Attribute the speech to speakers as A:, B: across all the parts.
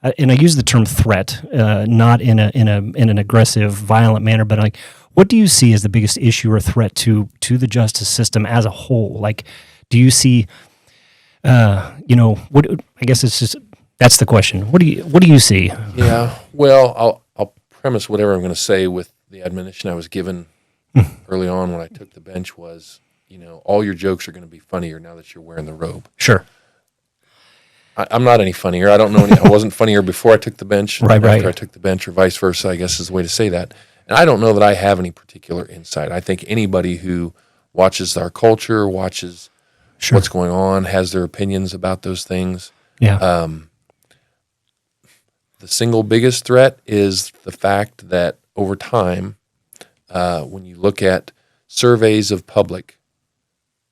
A: and I use the term threat, not in an aggressive, violent manner, but like, what do you see as the biggest issue or threat to the justice system as a whole? Like, do you see, what? I guess it's just that's the question. What do you see?
B: Yeah. Well, I'll premise whatever I'm going to say with the admonition I was given early on when I took the bench was, all your jokes are going to be funnier now that you're wearing the robe.
A: Sure.
B: I'm not any funnier. I don't know I wasn't funnier before I took the bench
A: right.
B: after I took the bench, or vice versa, I guess is the way to say that. And I don't know that I have any particular insight. I think anybody who watches our culture, watches what's going on, has their opinions about those things.
A: Yeah.
B: The single biggest threat is the fact that over time, when you look at surveys of public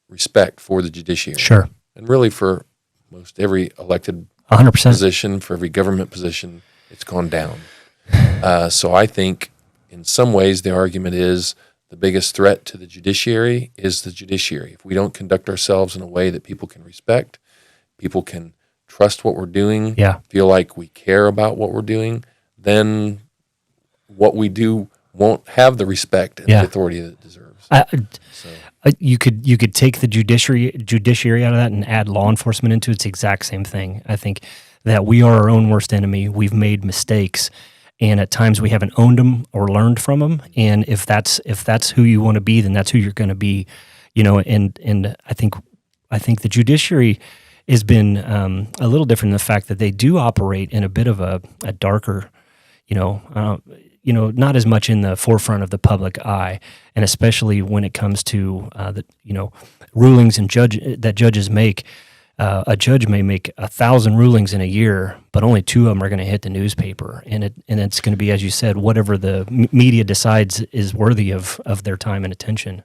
B: respect for the judiciary,
A: sure,
B: and really for most every elected
A: 100%
B: position, for every government position, it's gone down. So I think in some ways the argument is the biggest threat to the judiciary is the judiciary. If we don't conduct ourselves in a way that people can respect, people can trust what we're doing, feel like we care about what we're doing, then what we do won't have the respect and the authority that it deserves.
A: You could take the judiciary out of that and add law enforcement into it. It's the exact same thing. I think that we are our own worst enemy. We've made mistakes, and at times we haven't owned them or learned from them. And if that's who you want to be, then that's who you're going to be. And I think the judiciary has been a little different in the fact that they do operate in a bit of a darker, not as much in the forefront of the public eye, and especially when it comes to rulings and that judges make. A judge may make 1,000 rulings in a year, but only 2 of them are going to hit the newspaper, and it's going to be, as you said, whatever the media decides is worthy of their time and attention.